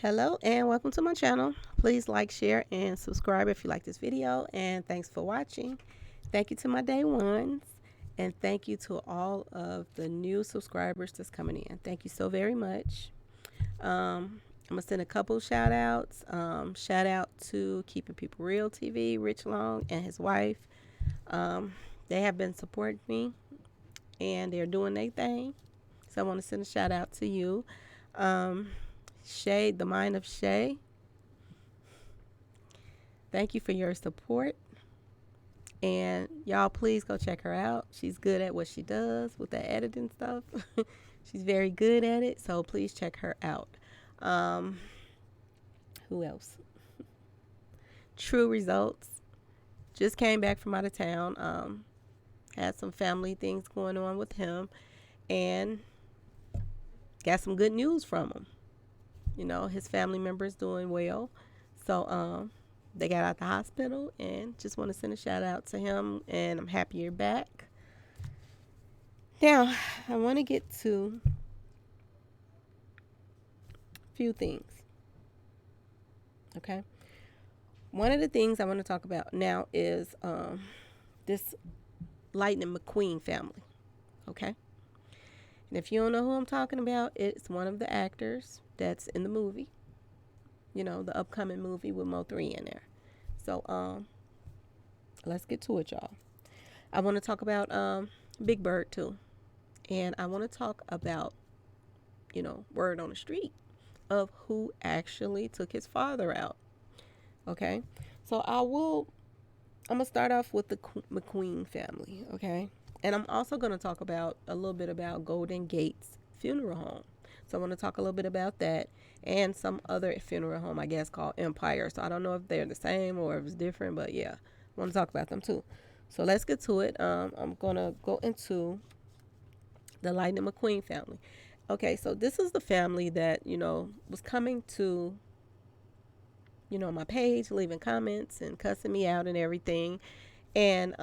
Hello and welcome to my channel. Please like, share, and subscribe if you like this video. And thanks for watching. Thank you to my day ones. And thank you to all of the new subscribers that's coming in. Thank you so very much. I'm going to send a couple shout outs. Shout out to Keeping People Real TV, Rich Long and his wife. They have been supporting me and they're doing their thing. So I want to send a shout out to you. Shay, the mind of Shay. Thank you for your support. And y'all, please go check her out. She's good at what she does with the editing stuff. She's very good at it. So please check her out. Who else? True Results. Just came back from out of town. Had some family things going on with him. And got some good news from him. You know, his family members doing well. So they got out the hospital and just want to send a shout out to him. And I'm happy you're back. Now, I want to get to a few things. Okay. One of the things I want to talk about now is this Lightning McQueen family. Okay. And if you don't know who I'm talking about, it's one of the actors that's in the movie. You know, the upcoming movie with Mo3 in there. So, let's get to it, y'all. I want to talk about Big Bird too. And I want to talk about, word on the street of who actually took his father out. Okay. So I'm going to start off with the McQueen family. Okay. And I'm also going to talk about a little bit about Golden Gate's funeral home. So I want to talk a little bit about that and some other funeral home, I guess, called Empire. So I don't know if they're the same or if it's different, but yeah, I want to talk about them too. So let's get to it. I'm going to go into the Lightning McQueen family. Okay, so this is the family that, was coming to, my page, leaving comments and cussing me out and everything. And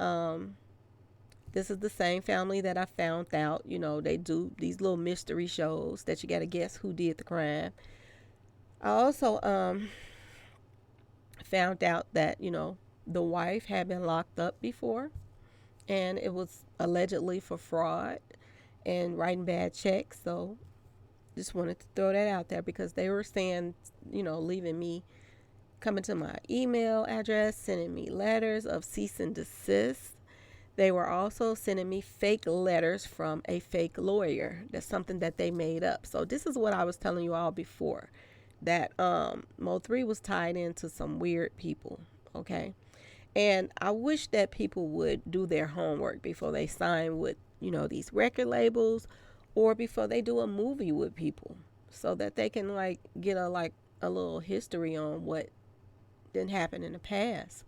this is the same family that I found out, they do these little mystery shows that you got to guess who did the crime. I also found out that, the wife had been locked up before and it was allegedly for fraud and writing bad checks. So just wanted to throw that out there because they were saying, leaving me, coming to my email address, sending me letters of cease and desist. They were also sending me fake letters from a fake lawyer. That's something that they made up. So this is what I was telling you all before, that Mo3 was tied into some weird people. Okay. And I wish that people would do their homework before they sign with, these record labels or before they do a movie with people so that they can get a little history on what didn't happen in the past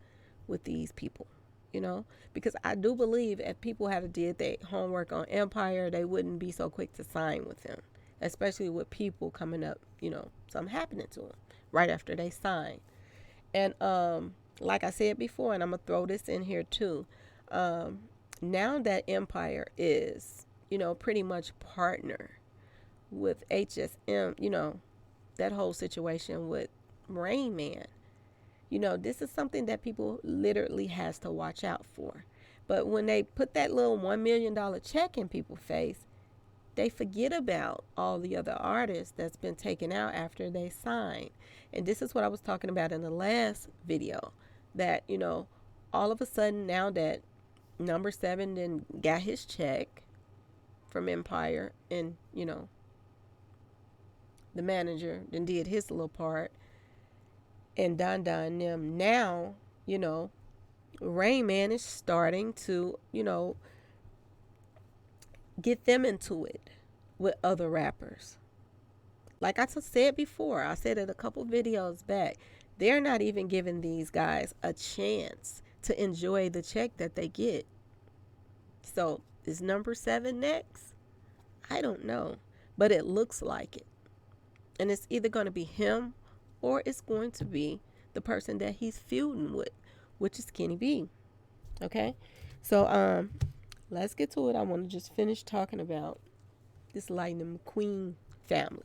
with these people, because I do believe if people had did their homework on Empire, they wouldn't be so quick to sign with them, especially with people coming up, something happening to them right after they sign. And like I said before, and I'm gonna throw this in here too, now that Empire is, pretty much partner with HSM, that whole situation with Rain Man, this is something that people literally has to watch out for. But when they put that little $1 million check in people's face, they forget about all the other artists that's been taken out after they sign. And this is what I was talking about in the last video, that, all of a sudden now that number 7 then got his check from Empire and, the manager then did his little part and Don and them, now, Rain Man is starting to, get them into it with other rappers. Like I said before, I said it a couple videos back, they're not even giving these guys a chance to enjoy the check that they get. So is number 7 next? I don't know, but it looks like it. And it's either going to be him or it's going to be the person that he's feuding with, which is Kenny B. Okay? So let's get to it. I want to just finish talking about this Lightning McQueen family.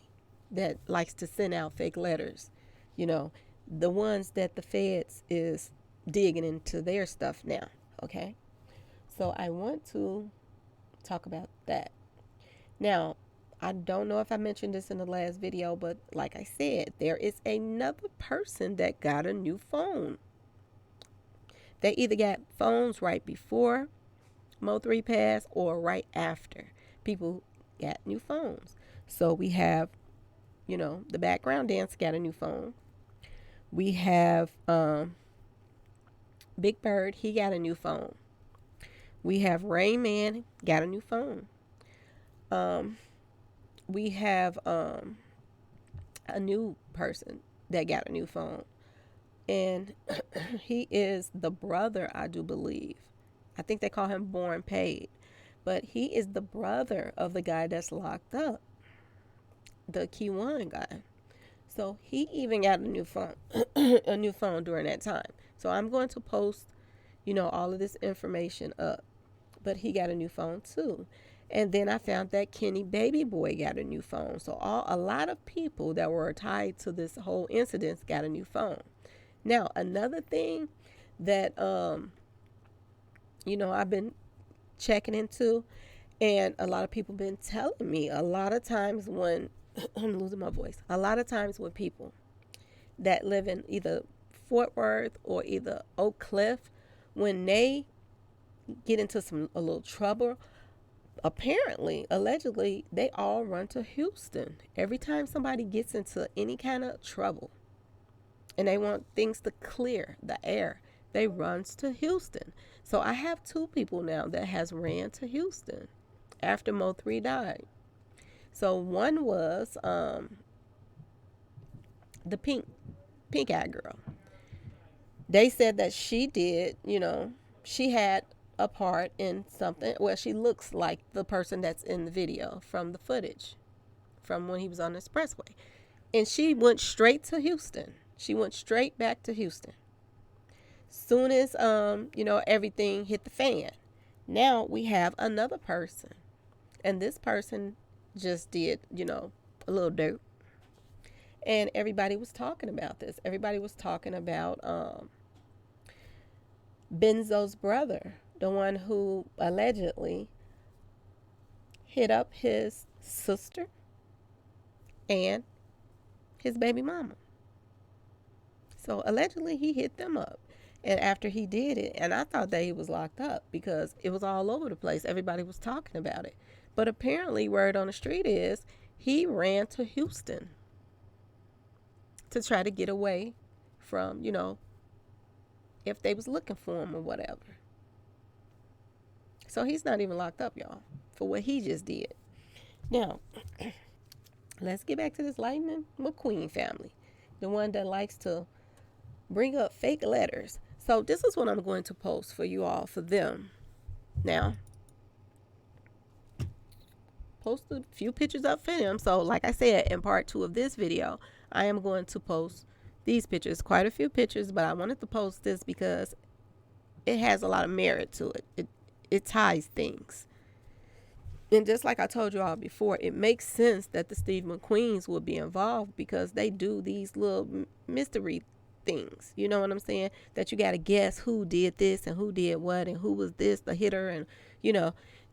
that likes to send out fake letters, you know, the ones that the feds is digging into their stuff now. Okay, so I want to talk about that. Now, I don't know if I mentioned this in the last video, but like I said, there is another person that got a new phone. They either got phones right before Mo3 passed or right after. People got new phones. So we have, the background dancer got a new phone. We have Big Bird, he got a new phone. We have Rain Man, got a new phone. We have a new person that got a new phone. And he is the brother, I do believe. I think they call him Born Paid. But he is the brother of the guy that's locked up, the Key One guy. So he even got a new phone, a new phone during that time. So I'm going to post, all of this information up. But he got a new phone too. And then I found that Kenny Baby Boy got a new phone. So a lot of people that were tied to this whole incident got a new phone. Now, another thing that I've been checking into, and a lot of people been telling me, a lot of times when I'm losing my voice, a lot of times when people that live in either Fort Worth or either Oak Cliff, when they get into a little trouble, apparently, allegedly, they all run to Houston. Every time somebody gets into any kind of trouble and they want things to clear the air, they runs to Houston. So I have two people now that has ran to Houston after Mo3 died. So one was the pink-eyed girl. They said that she did, she had a part in something. Well, she looks like the person that's in the video from the footage from when he was on the expressway. And she went straight to Houston. She went straight back to Houston. Soon as, everything hit the fan. Now we have another person. And this person just did, a little dirt. And everybody was talking about this. Everybody was talking about Benzo's brother, the one who allegedly hit up his sister and his baby mama. So allegedly he hit them up. And after he did it, and I thought that he was locked up because it was all over the place. Everybody was talking about it. But apparently word on the street is he ran to Houston to try to get away from, if they was looking for him or whatever. So he's not even locked up, y'all, for what he just did. Now, let's get back to this Lightning McQueen family, the one that likes to bring up fake letters. So this is what I'm going to post for you all, for them. Now, post a few pictures up for them. So like I said, in part 2 of this video, I am going to post these pictures, quite a few pictures, but I wanted to post this because it has a lot of merit to it. It ties things. And just like I told you all before, it makes sense that the Steve McQueens will be involved because they do these little mystery things. You know what I'm saying? That you got to guess who did this and who did what and who was this, the hitter. And,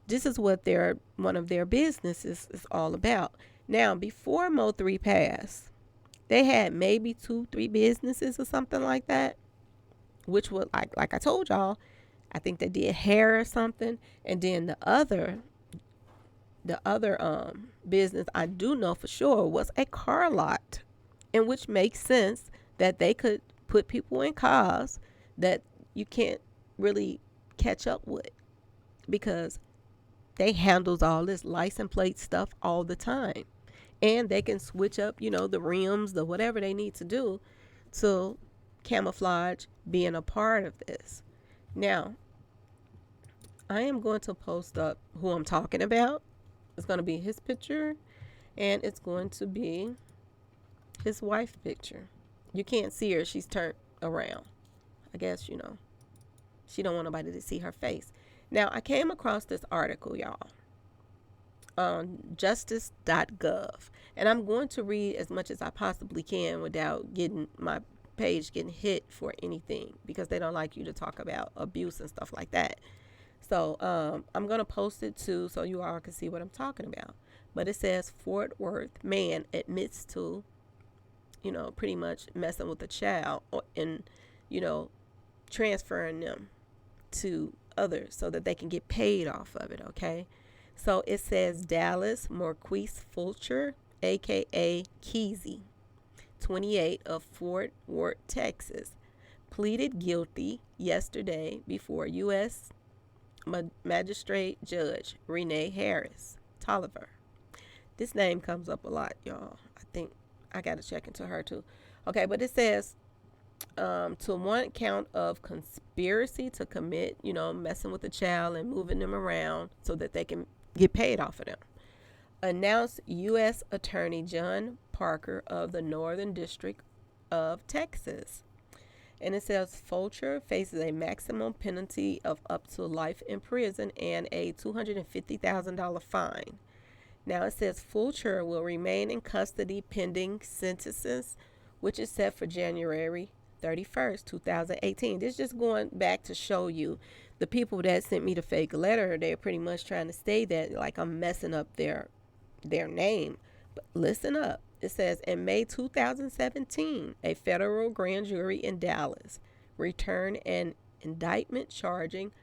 this is what one of their businesses is all about. Now, before Mo3 passed, they had maybe 2-3 businesses or something like that, which was like I told y'all, I think they did hair or something. And then the other business I do know for sure was a car lot, in which makes sense that they could put people in cars that you can't really catch up with because they handles all this license plate stuff all the time. And they can switch up, the rims, the whatever they need to do to camouflage being a part of this. Now, I am going to post up who I'm talking about. It's going to be his picture, and it's going to be his wife's picture. You can't see her. She's turned around. I guess, she don't want nobody to see her face. Now, I came across this article, y'all. on justice.gov. And I'm going to read as much as I possibly can without getting my page getting hit for anything, because they don't like you to talk about abuse and stuff like that. So I'm going to post it too so you all can see what I'm talking about. But it says Fort Worth man admits to, pretty much messing with a child and, you know, transferring them to others so that they can get paid off of it, okay? So it says Dallas Marquise Fulcher, aka Keezy, 28, of Fort Worth, Texas, pleaded guilty yesterday before U.S. Magistrate Judge Renee Harris Tolliver. This name comes up a lot, y'all. I think I got to check into her too. Okay, but it says to one count of conspiracy to commit, messing with a child and moving them around so that they can get paid off of them, announced U.S. Attorney John Parker of the Northern District of Texas. And it says Fulcher faces a maximum penalty of up to life in prison and a $250,000 fine. Now it says Fulcher will remain in custody pending sentences, which is set for January 31st, 2018. This is just going back to show you the people that sent me the fake letter. They're pretty much trying to say that like I'm messing up their name. But listen up. It says in May 2017, a federal grand jury in Dallas returned an indictment charging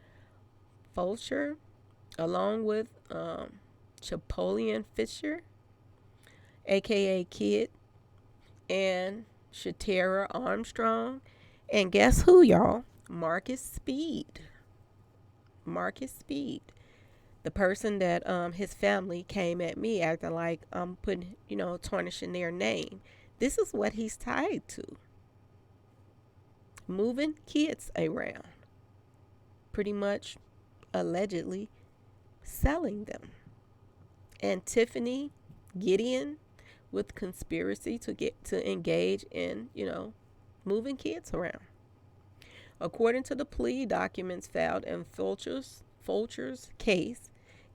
Fulcher along with Chapolian Fisher, aka Kid, and Shatera Armstrong, and guess who, y'all? Marcus Speed. Marcus Speed. The person that his family came at me acting like I'm putting, tarnishing their name. This is what he's tied to. Moving kids around. Pretty much, allegedly, selling them. And Tiffany Gideon with conspiracy to engage in, moving kids around. According to the plea documents filed in Fulcher's case,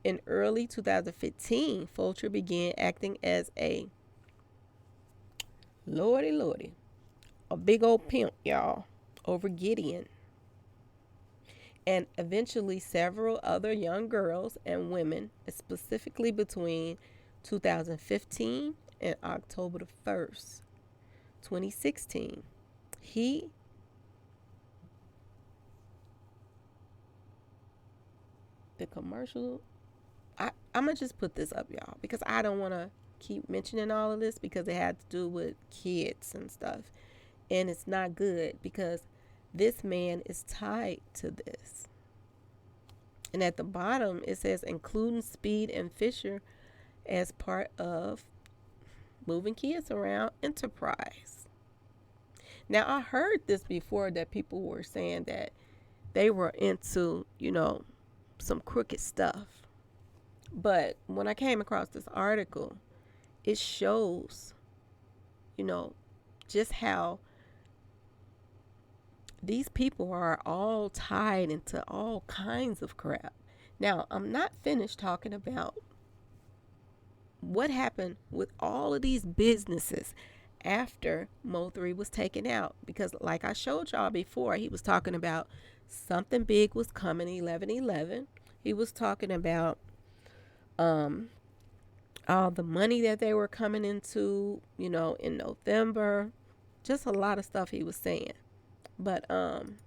in early 2015, Fulcher began acting as a a big old pimp, y'all, over Gideon. And eventually several other young girls and women, specifically between 2015 and October the 1st, 2016. The commercial, I'm going to just put this up, y'all, because I don't want to keep mentioning all of this because it had to do with kids and stuff. And it's not good because this man is tied to this. And at the bottom, it says, including Speed and Fisher as part of moving kids around enterprise. Now, I heard this before that people were saying that they were into, some crooked stuff. But when I came across this article, it shows, just how these people are all tied into all kinds of crap. Now, I'm not finished talking about what happened with all of these businesses after Mo3 was taken out. Because like I showed y'all before, he was talking about something big was coming 11/11. He was talking about all the money that they were coming into, in November. Just a lot of stuff he was saying. But I'm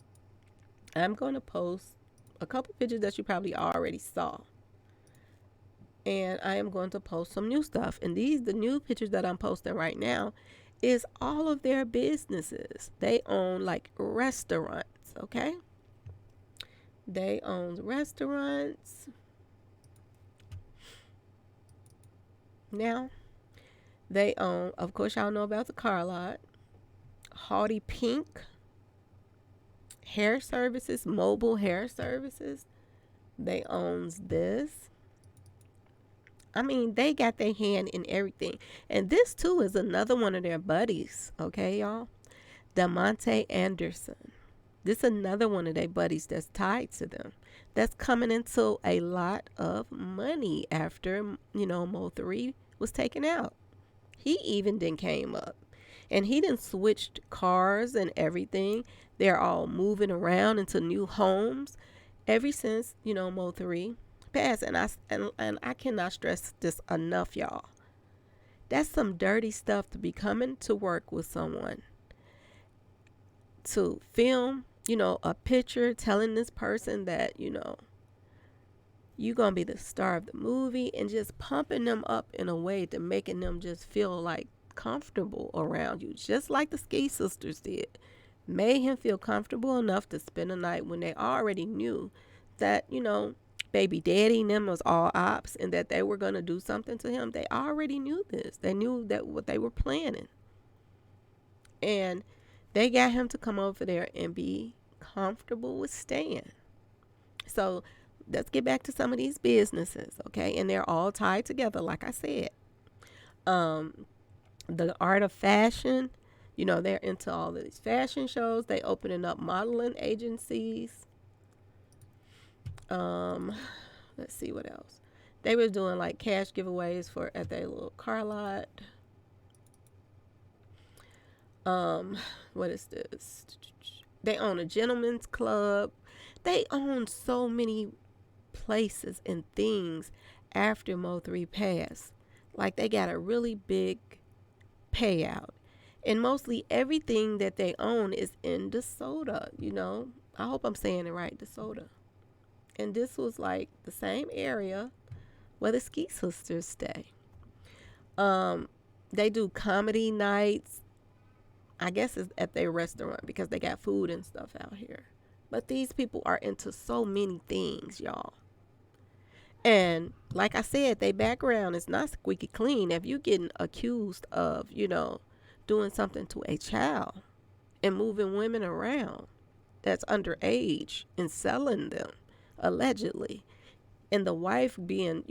going to post a couple pictures that you probably already saw. And I am going to post some new stuff. And the new pictures that I'm posting right now is all of their businesses. They own like restaurants, okay? They own restaurants. Now, they own, of course, y'all know about the car lot. Haughty Pink Hair Services, Mobile Hair Services. They owns this. I mean, they got their hand in everything. And this, too, is another one of their buddies. Okay, y'all? DeMonte Anderson. This is another one of their buddies that's tied to them. That's coming into a lot of money after, Mo 3 was taken out. He even then came up. And he done switched cars and everything. They're all moving around into new homes ever since, Mo 3 passed. And I cannot stress this enough, y'all. That's some dirty stuff to be coming to work with someone to film, a picture telling this person that, you're going to be the star of the movie, and just pumping them up in a way to making them just feel like comfortable around you, just like the Ski Sisters did. Made him feel comfortable enough to spend a night when they already knew that, baby daddy and them was all ops and that they were going to do something to him. They already knew this. They knew that what they were planning. And they got him to come over there and be comfortable with staying. So let's get back to some of these businesses, okay? And they're all tied together, like I said. The art of fashion, they're into all of these fashion shows. They opening up modeling agencies. Let's see what else. They were doing like cash giveaways for at their little car lot. What is this? They own a gentleman's club. They own so many places and things after Mo 3 passed. Like they got a really big payout. And mostly everything that they own is in DeSoto, I hope I'm saying it right, DeSoto. And this was like the same area where the Ski Sisters stay. They do comedy nights. I guess it's at their restaurant because they got food and stuff out here. But these people are into so many things, y'all. And like I said, their background is not squeaky clean. If you're getting accused of, doing something to a child and moving women around that's underage and selling them, allegedly, and the wife being,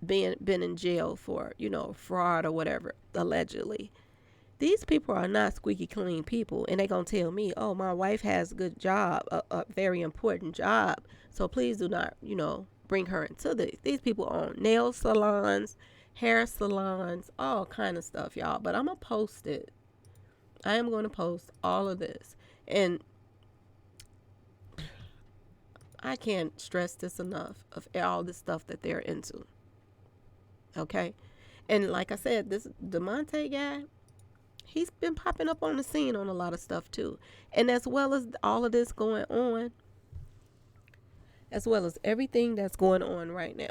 been in jail for, fraud or whatever, allegedly. These people are not squeaky clean people, and they gonna tell me, "Oh, my wife has a good job, a very important job, so please do not, bring her into this." These people own nail salons, hair salons, all kind of stuff, y'all. But I'm gonna post it. I am going to post all of this, and I can't stress this enough of all the stuff that they're into. Okay, and like I said, this DeMonte guy. He's been popping up on the scene on a lot of stuff too. And as well as all of this going on, as well as everything that's going on right now,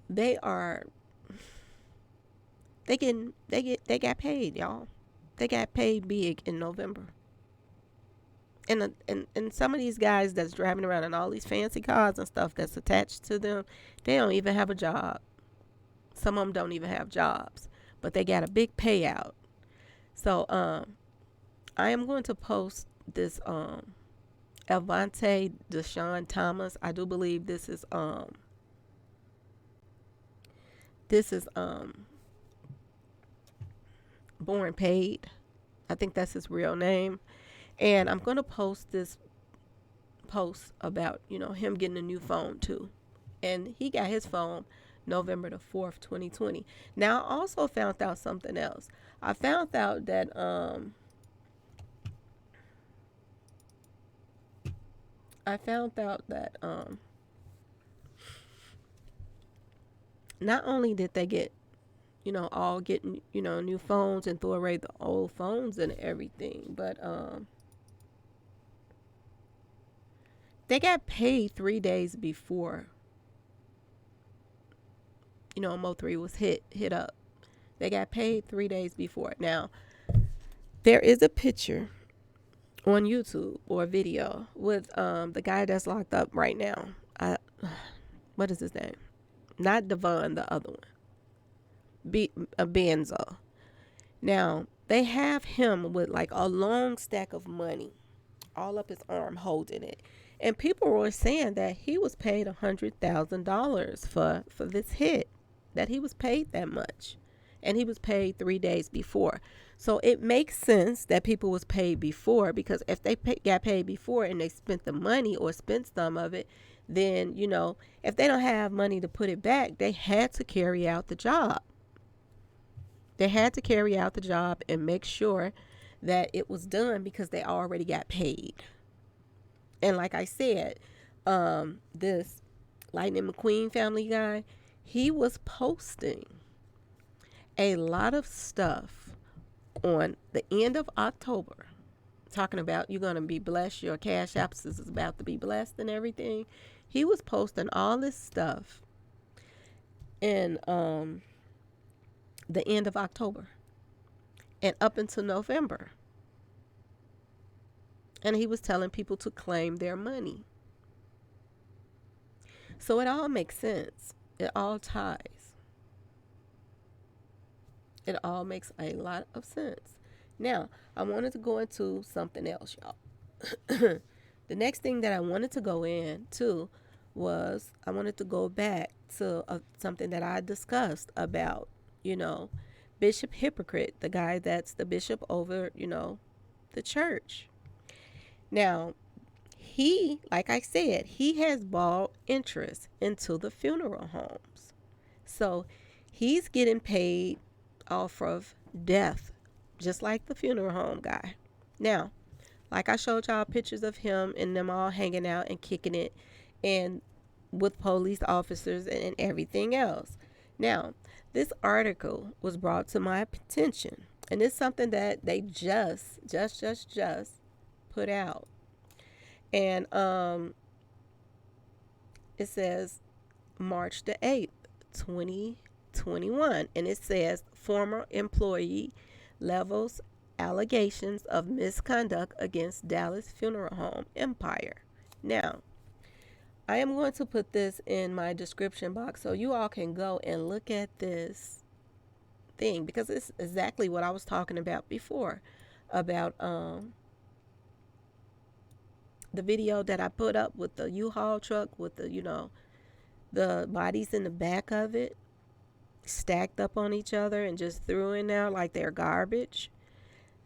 they got paid, y'all. They got paid big in November. And some of these guys that's driving around in all these fancy cars and stuff that's attached to them, they don't even have a job. Some of them don't even have jobs, but they got a big payout. So I am going to post this Avante Deshaun Thomas. I do believe this is Born Paid. I think that's his real name. And I'm going to post this post about, him getting a new phone too. And he got his phone November the 4th, 2020. Now, I also found out something else. I found out that not only did they get, all getting, new phones and throw away the old phones and everything, but they got paid 3 days before, Mo 3 was hit up. They got paid 3 days before. Now, there is a picture on YouTube or a video with the guy that's locked up right now. What is his name? Not Devon, the other one. Benzo. Now, they have him with like a long stack of money all up his arm holding it. And people were saying that he was paid $100,000 for this hit, that he was paid that much. and he was paid 3 days before. So it makes sense that people was paid before, because if they got paid before and they spent the money or spent some of it, then if they don't have money to put it back, they had to carry out the job. They had to carry out the job and make sure that it was done because they already got paid. And like I said, this Lightning McQueen family guy, he was posting a lot of stuff on the end of October, talking about you're going to be blessed, your cash apps is about to be blessed and everything. He was posting all this stuff in the end of October and up until November. And he was telling people to claim their money. So it all makes sense. It all ties. It all makes a lot of sense. Now, I wanted to go into something else, y'all. The next thing that I wanted to go into was I wanted to go back to something that I discussed about, Bishop Hypocrite, the guy that's the bishop over, the church. Now, he, like I said, he has bought interest into the funeral homes. So he's getting paid off of death, just like the funeral home guy. Now, like I showed y'all pictures of him and them all hanging out and kicking it and with police officers and everything else. Now, this article was brought to my attention, and it's something that they just put out. And it says March the 8th, 2021, and it says former employee levels allegations of misconduct against Dallas funeral home empire. Now, I am going to put this in my description box so you all can go and look at this thing, because it's exactly what I was talking about before about the video that I put up with the U-Haul truck with the bodies in the back of it stacked up on each other and just threw in there like they're garbage.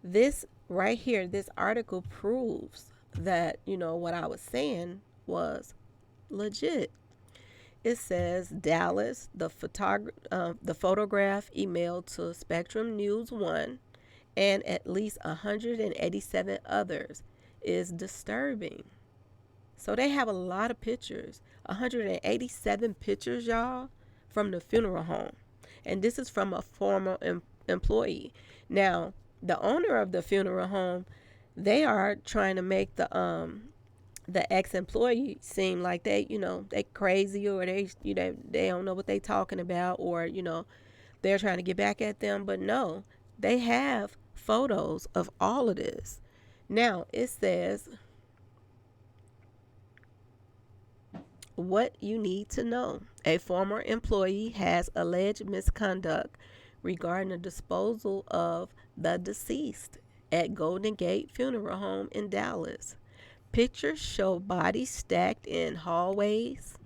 This right here, this article proves that, what I was saying was legit. It says Dallas, the photograph emailed to Spectrum News 1 and at least 187 others is disturbing. So they have a lot of pictures, 187 pictures, y'all, from the funeral home. And this is from a former employee. Now, the owner of the funeral home, they are trying to make the ex-employee seem like they crazy, or they don't know what they talking about, or they're trying to get back at them. But no, they have photos of all of this. Now, it says what you need to know. A former employee has alleged misconduct regarding the disposal of the deceased at Golden Gate Funeral Home in Dallas. Pictures show bodies stacked in hallways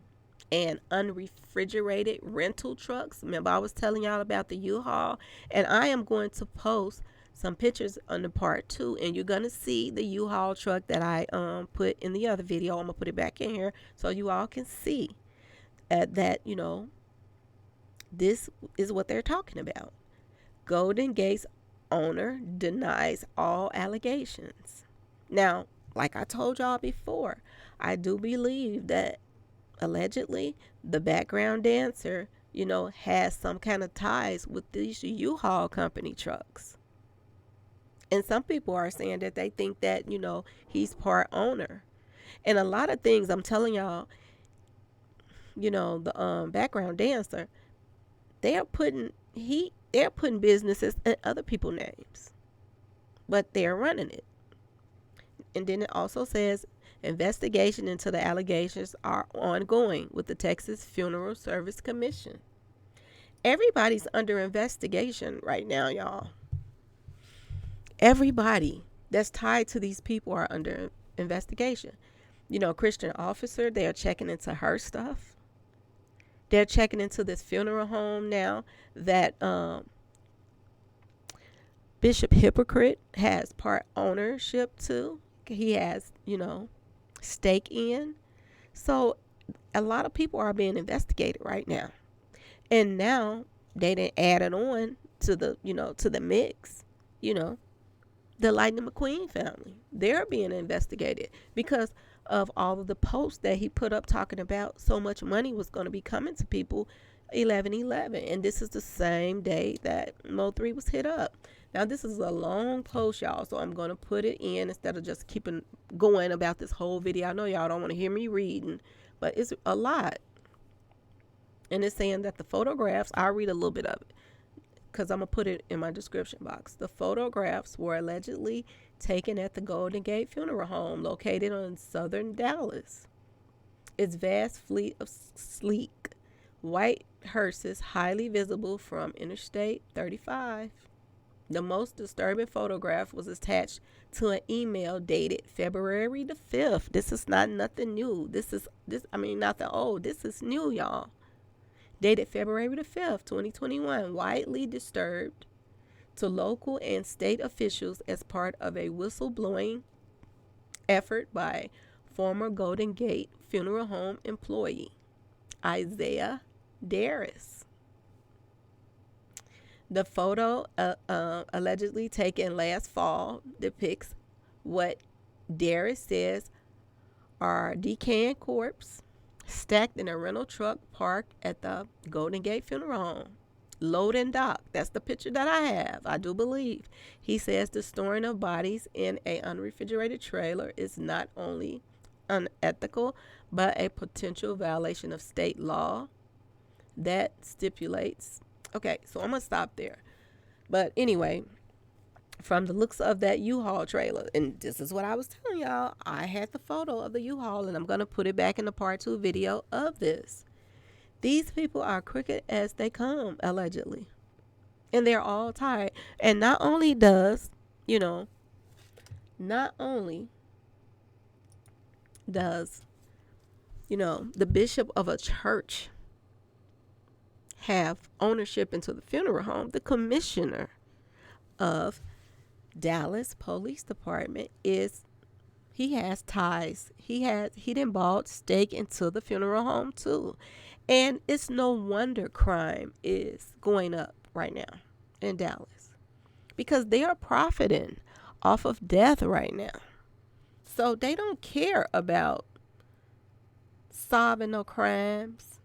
and unrefrigerated rental trucks. Remember, I was telling y'all about the U-Haul, and I am going to post some pictures on the part 2, and you're going to see the U-Haul truck that I put in the other video. I'm going to put it back in here so you all can see that, this is what they're talking about. Golden Gate's owner denies all allegations. Now, like I told y'all before, I do believe that allegedly the background dancer, has some kind of ties with these U-Haul company trucks. And some people are saying that they think that, he's part owner. And a lot of things I'm telling y'all, the background dancer, they're putting businesses in other people's names, but they're running it. And then it also says investigation into the allegations are ongoing with the Texas Funeral Service Commission. Everybody's under investigation right now, y'all. Everybody that's tied to these people are under investigation. Christian officer, they're checking into her stuff. They're checking into this funeral home now that Bishop Hypocrite has part ownership too. He has, stake in. So a lot of people are being investigated right now. And now they didn't add it on to the mix, you know, the Lightning McQueen family. They're being investigated because of all of the posts that he put up talking about so much money was going to be coming to people 11/11, and this is the same day that Mo3 was hit up. Now this is a long post, y'all, so I'm going to put it in instead of just keeping going about this whole video. I know y'all don't want to hear me reading, but it's a lot. And it's saying that the photographs, I'll read a little bit of it because I'm going to put it in my description box. The photographs were allegedly taken at the Golden Gate Funeral Home located in southern Dallas. Its vast fleet of sleek white hearses highly visible from Interstate 35. The most disturbing photograph was attached to an email dated February the 5th. This is not nothing new. Nothing old. This is new, y'all. Dated February the 5th, 2021, widely disturbed to local and state officials as part of a whistleblowing effort by former Golden Gate Funeral Home employee Isaiah Darris. The photo, allegedly taken last fall, depicts what Darris says are decaying corpses stacked in a rental truck parked at the Golden Gate Funeral Home. Load and dock. That's the picture that I have. I do believe. He says the storing of bodies in a unrefrigerated trailer is not only unethical, but a potential violation of state law that stipulates. Okay, so I'm going to stop there. But anyway, from the looks of that U-Haul trailer, and this is what I was telling y'all, I had the photo of the U-Haul, and I'm going to put it back in the part 2 video of this. These people are crooked as they come, allegedly. And they're all tired. And not only does the bishop of a church have ownership into the funeral home, the commissioner of Dallas Police Department he has ties. He done bought stake into the funeral home too. And it's no wonder crime is going up right now in Dallas because they are profiting off of death right now. So they don't care about solving no crimes.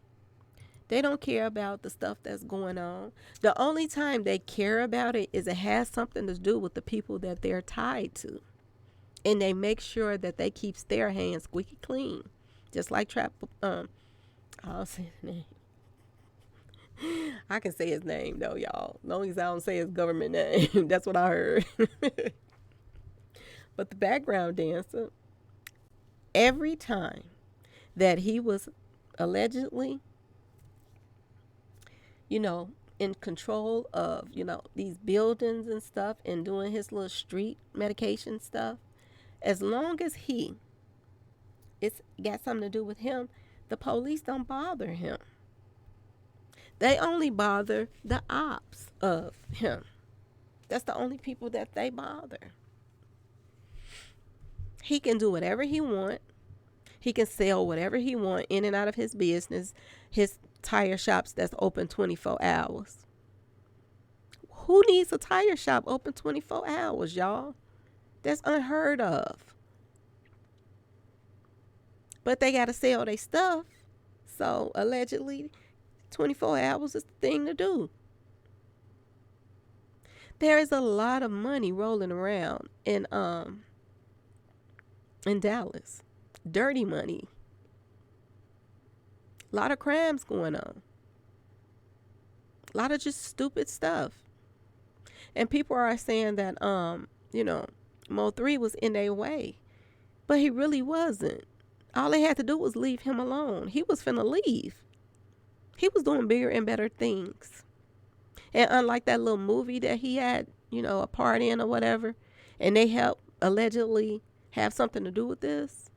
They don't care about the stuff that's going on. The only time they care about it is it has something to do with the people that they're tied to. And they make sure that they keeps their hands squeaky clean. Just like I'll say his name. I can say his name though, y'all. As long as I don't say his government name. That's what I heard. But the background dancer, every time that he was allegedly, in control of, these buildings and stuff and doing his little street medication stuff, as long as it's got something to do with him, the police don't bother him. They only bother the ops of him. That's the only people that they bother. He can do whatever he want. He can sell whatever he want in and out of his business, his tire shops that's open 24 hours. Who needs a tire shop open 24 hours, y'all? That's unheard of. But they got to sell their stuff. So allegedly, 24 hours is the thing to do. There is a lot of money rolling around in Dallas. Dirty money. A lot of crimes going on. A lot of just stupid stuff. And people are saying that Mo3 was in their way. But he really wasn't. All they had to do was leave him alone. He was finna leave. He was doing bigger and better things. And unlike that little movie that he had, a part in or whatever, and they helped allegedly have something to do with this,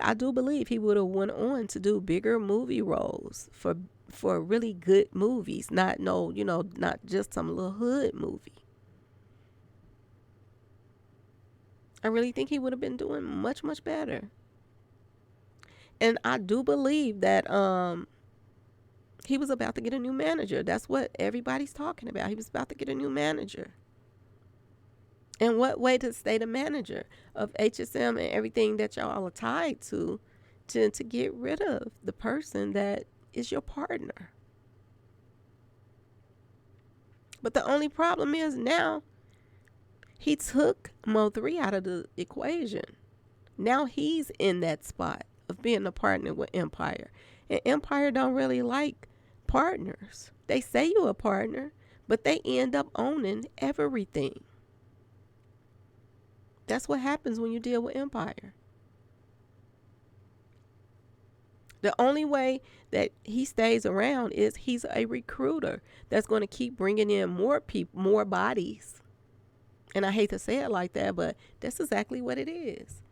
I do believe he would have went on to do bigger movie roles for for really good movies, not no, not just some little hood movie. I really think he would have been doing much, much better. And I do believe that he was about to get a new manager. That's what everybody's talking about. He was about to get a new manager. And what way to stay the manager of HSM and everything that y'all are tied to get rid of the person that is your partner. But the only problem is now he took Mo3 out of the equation. Now he's in that spot of being a partner with Empire. And Empire don't really like partners. They say you're a partner, but they end up owning everything. That's what happens when you deal with Empire. The only way that he stays around is he's a recruiter that's going to keep bringing in more people, more bodies. And I hate to say it like that, but that's exactly what it is.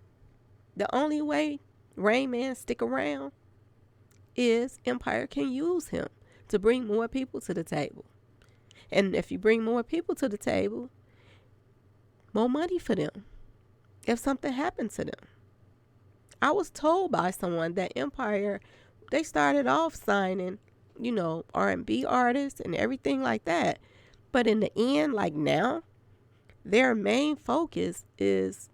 The only way Rain Man stick around is Empire can use him to bring more people to the table. And if you bring more people to the table, more money for them if something happens to them. I was told by someone that Empire, they started off signing, R&B artists and everything like that. But in the end, like now, their main focus is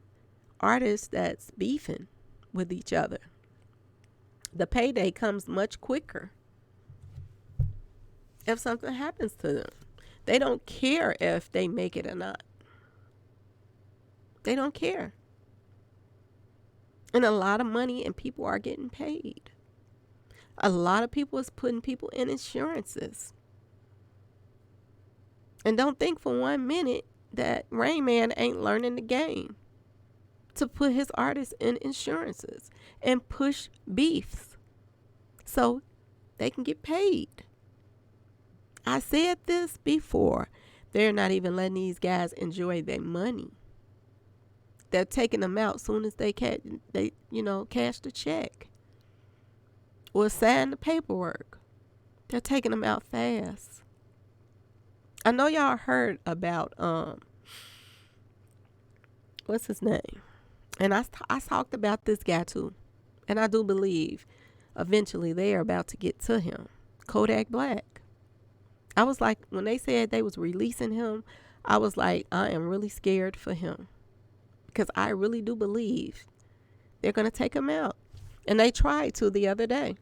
artists that's beefing with each other. The payday comes much quicker if something happens to them. They don't care if they make it or not. They don't care. And a lot of money and people are getting paid. A lot of people is putting people in insurances. And don't think for 1 minute that Rain Man ain't learning the game to put his artists in insurances and push beefs so they can get paid. I said this before. They're not even letting these guys enjoy their money. They're taking them out soon as they cash the check or sign the paperwork. They're taking them out fast. I know y'all heard about what's his name, and I talked about this guy too, and I do believe eventually they are about to get to him. Kodak Black. I was like, when they said they was releasing him, I was like, I am really scared for him. Because I really do believe they're going to take him out. And they tried to the other day.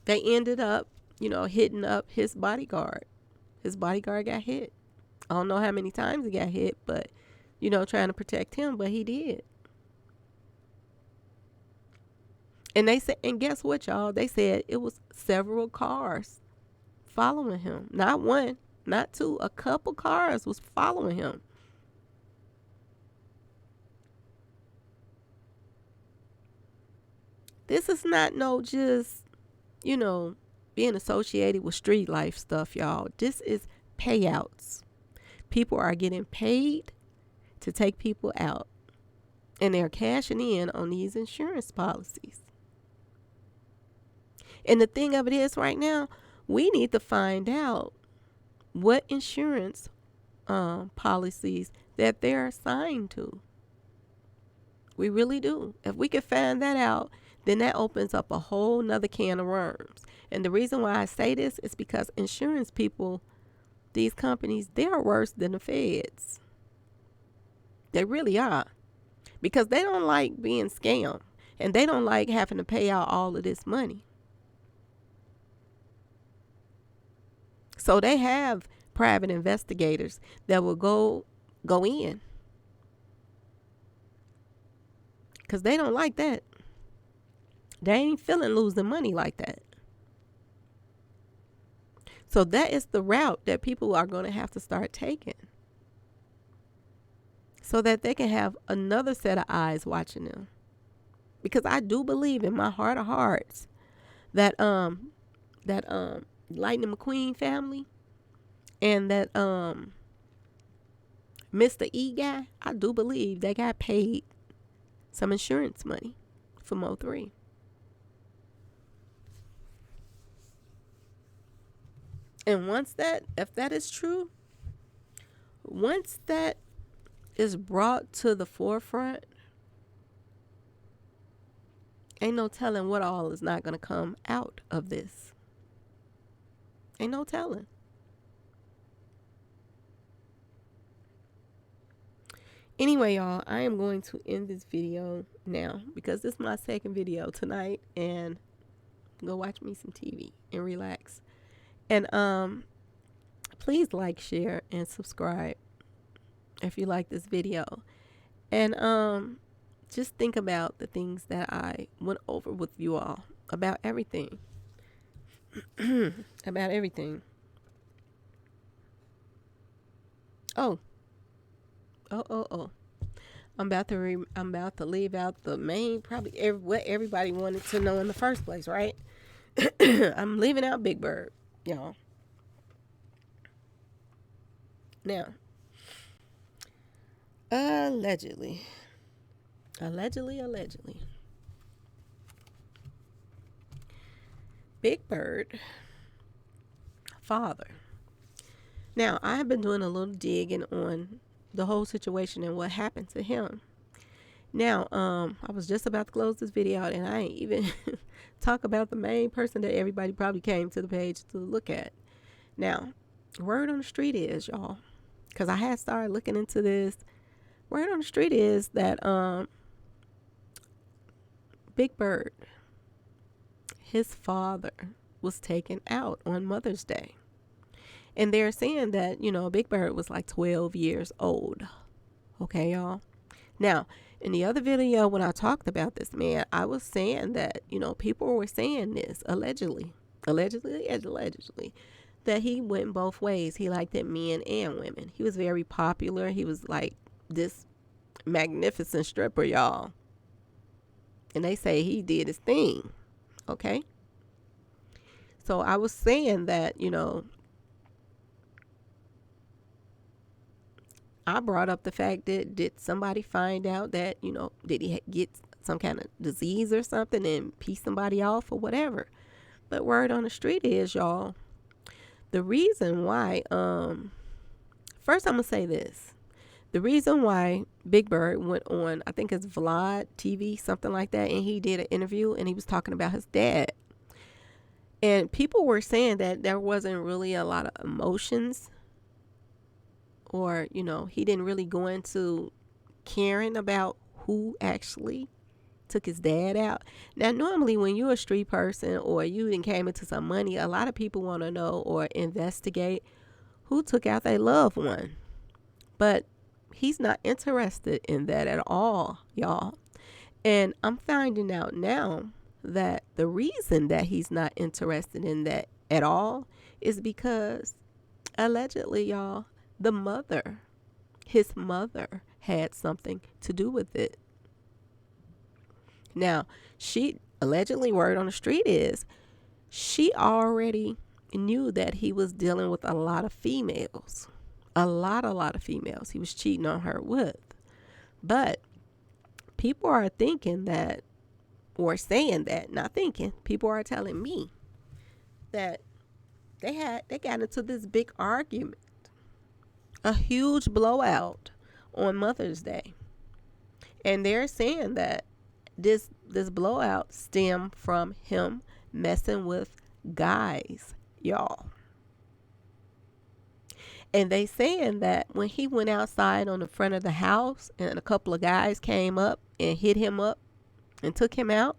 They ended up, hitting up his bodyguard. His bodyguard got hit. I don't know how many times he got hit, but, trying to protect him, but he did. And they said, and guess what, y'all? They said it was several cars following him. Not one, not two, a couple cars was following him. This is not just, being associated with street life stuff, y'all. This is payouts. People are getting paid to take people out. And they're cashing in on these insurance policies. And the thing of it is right now, we need to find out what insurance policies that they're assigned to. We really do. If we could find that out, then that opens up a whole nother can of worms. And the reason why I say this is because insurance people, these companies, they are worse than the feds. They really are. Because they don't like being scammed. And they don't like having to pay out all of this money. So they have private investigators that will go in. Because they don't like that. They ain't feeling losing money like that. So that is the route that people are going to have to start taking. So that they can have another set of eyes watching them. Because I do believe in my heart of hearts that Lightning McQueen family and that Mr. E guy, I do believe they got paid some insurance money for Mo3. And if that is true, once that is brought to the forefront, ain't no telling what all is not going to come out of this. Ain't no telling. Anyway, y'all, I am going to end this video now because this is my second video tonight, and go watch me some TV and relax. And please like, share, and subscribe if you like this video. And just think about the things that I went over with you all about everything. About everything. Oh. I'm about to leave out the main, probably what everybody wanted to know in the first place, right? I'm leaving out Big Bird, y'all. Now, allegedly, Big Bird father. Now, I have been doing a little digging on the whole situation and what happened to him. Now, I was just about to close this video out, and I ain't even talk about the main person that everybody probably came to the page to look at. Now, word on the street is, y'all, because I had started looking into this. Word on the street is that Big Bird, his father, was taken out on Mother's Day. And they're saying that, Big Bird was like 12 years old. Okay, y'all? Now, in the other video, when I talked about this man, I was saying that, people were saying this, allegedly, that he went both ways. He liked it men and women. He was very popular. He was like this magnificent stripper, y'all. And they say he did his thing. Okay? So I was saying that, I brought up the fact that did somebody find out that, did he get some kind of disease or something and piece somebody off or whatever. But word on the street is, y'all, the reason why, first I'm going to say this. The reason why Big Bird went on, I think it's Vlad TV, something like that, and he did an interview and he was talking about his dad. And people were saying that there wasn't really a lot of emotions, or, he didn't really go into caring about who actually took his dad out. Now, normally when you're a street person or you even came into some money, a lot of people want to know or investigate who took out their loved one. But he's not interested in that at all, y'all. And I'm finding out now that the reason that he's not interested in that at all is because allegedly, y'all, his mother had something to do with it. Now, she allegedly, word on the street is, she already knew that he was dealing with a lot of females. A lot of females he was cheating on her with. But people are thinking that, or saying that, not thinking, people are telling me that they got into this big argument. A huge blowout on Mother's Day. And they're saying that this blowout stemmed from him messing with guys, y'all. And they saying that when he went outside on the front of the house and a couple of guys came up and hit him up and took him out,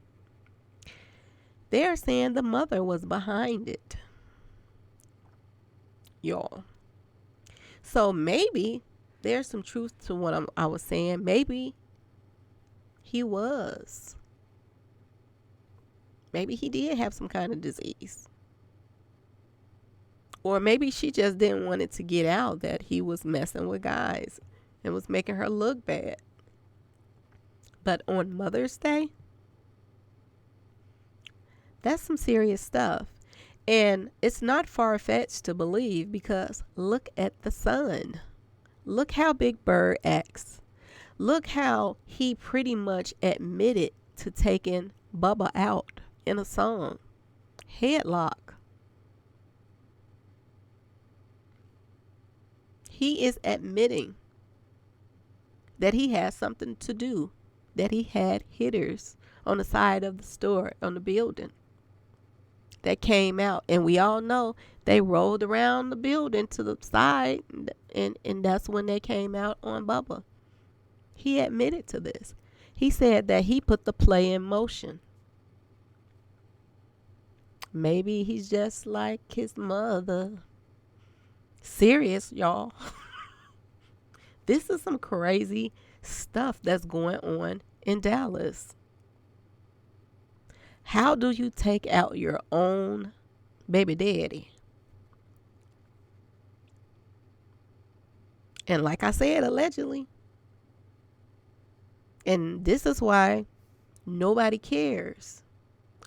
they're saying the mother was behind it, y'all. So maybe there's some truth to what I was saying. Maybe he was. Maybe he did have some kind of disease. Or maybe she just didn't want it to get out that he was messing with guys and was making her look bad. But on Mother's Day, that's some serious stuff. And it's not far-fetched to believe because look at the son. Look how Big Bird acts. Look how he pretty much admitted to taking Bubba out in a song. Headlock. He is admitting that he has something to do, that he had hitters on the side of the store, on the building, that came out. And we all know they rolled around the building to the side, and that's when they came out on Bubba. He admitted to this. He said that he put the play in motion. Maybe he's just like his mother. Serious, y'all. This is some crazy stuff that's going on in Dallas. How do you take out your own baby daddy? And like I said, allegedly. And this is why nobody cares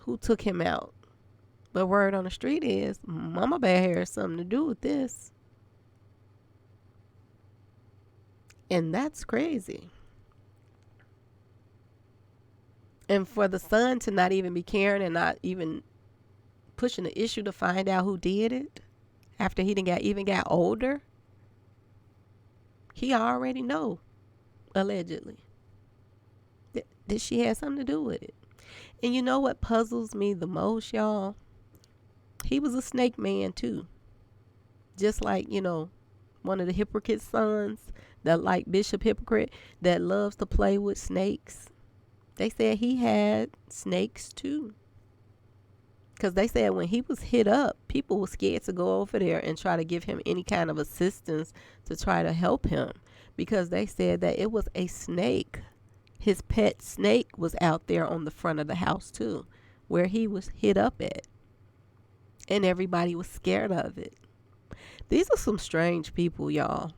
who took him out. But word on the street is Mama Bear Hair has something to do with this. And that's crazy. And for the son to not even be caring and not even pushing the issue to find out who did it after he even got older, he already know, allegedly, that she had something to do with it. And you know what puzzles me the most, y'all? He was a snake man too. Just like, one of the hypocrite sons, that like Bishop Hypocrite, that loves to play with snakes. They said he had snakes too. Because they said when he was hit up, people were scared to go over there and try to give him any kind of assistance to try to help him. Because they said that it was a snake. His pet snake was out there on the front of the house too, where he was hit up at. And everybody was scared of it. These are some strange people, y'all.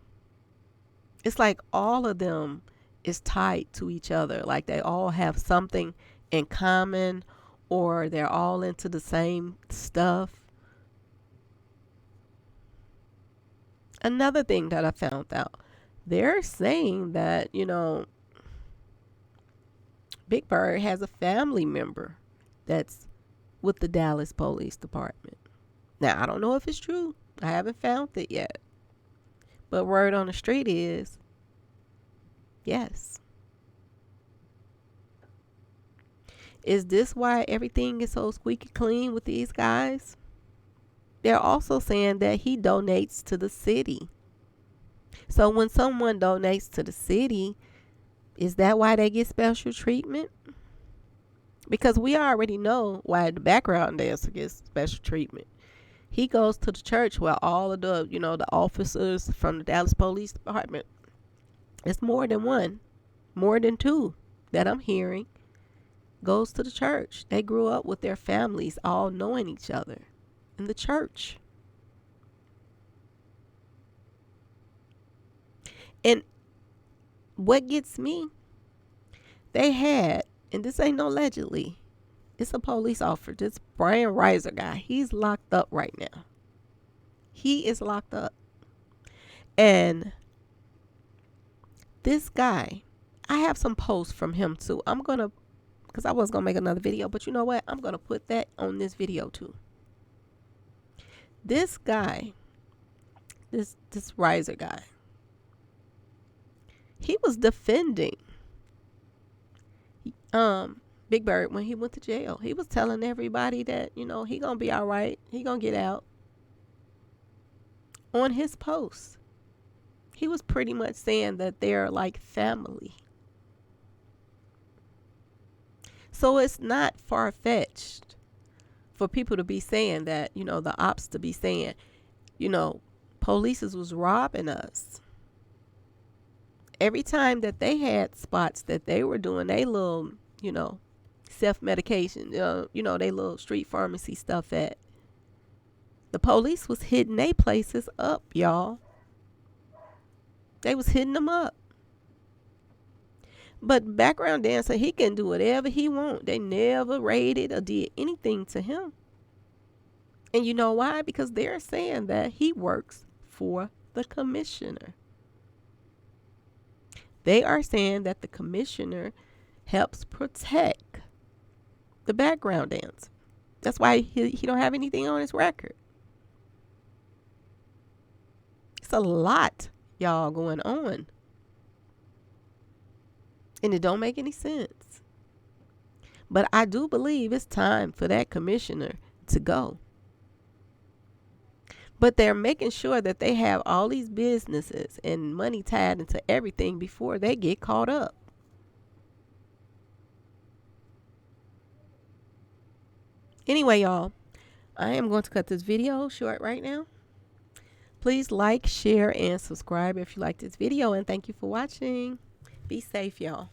It's like all of them is tied to each other. Like they all have something in common, or they're all into the same stuff. Another thing that I found out, they're saying that, Big Bird has a family member that's with the Dallas Police Department. Now, I don't know if it's true. I haven't found it yet. But word on the street is, yes. Is this why everything is so squeaky clean with these guys? They're also saying that he donates to the city. So when someone donates to the city, is that why they get special treatment? Because we already know why the background dancer gets special treatment. He goes to the church where all of the, the officers from the Dallas Police Department, it's more than one, more than two that I'm hearing, goes to the church. They grew up with their families all knowing each other in the church. And what gets me, they had, and this ain't no allegedly, it's a police officer, this Brian Reiser guy. He's locked up right now. He is locked up. And this guy, I have some posts from him too. Because I was going to make another video, but you know what? I'm going to put that on this video too. This guy, this Reiser guy, he was defending Big Bird when he went to jail. He was telling everybody that, he gonna be all right. He gonna get out. On his post, he was pretty much saying that they're like family. So it's not far-fetched for people to be saying that, the ops to be saying, police was robbing us. Every time that they had spots that they were doing they little, self-medication, they little street pharmacy stuff at, the police was hitting they places up, y'all. They was hitting them up. But background dancer, he can do whatever he want. They never raided or did anything to him. And you know why? Because they're saying that he works for the commissioner. They are saying that the commissioner helps protect the background dancer. That's why he don't have anything on his record. It's a lot y'all going on. And it don't make any sense. But I do believe it's time for that commissioner to go. But they're making sure that they have all these businesses and money tied into everything before they get caught up. Anyway, y'all, I am going to cut this video short right now. Please like, share, and subscribe if you like this video. And thank you for watching. Be safe, y'all.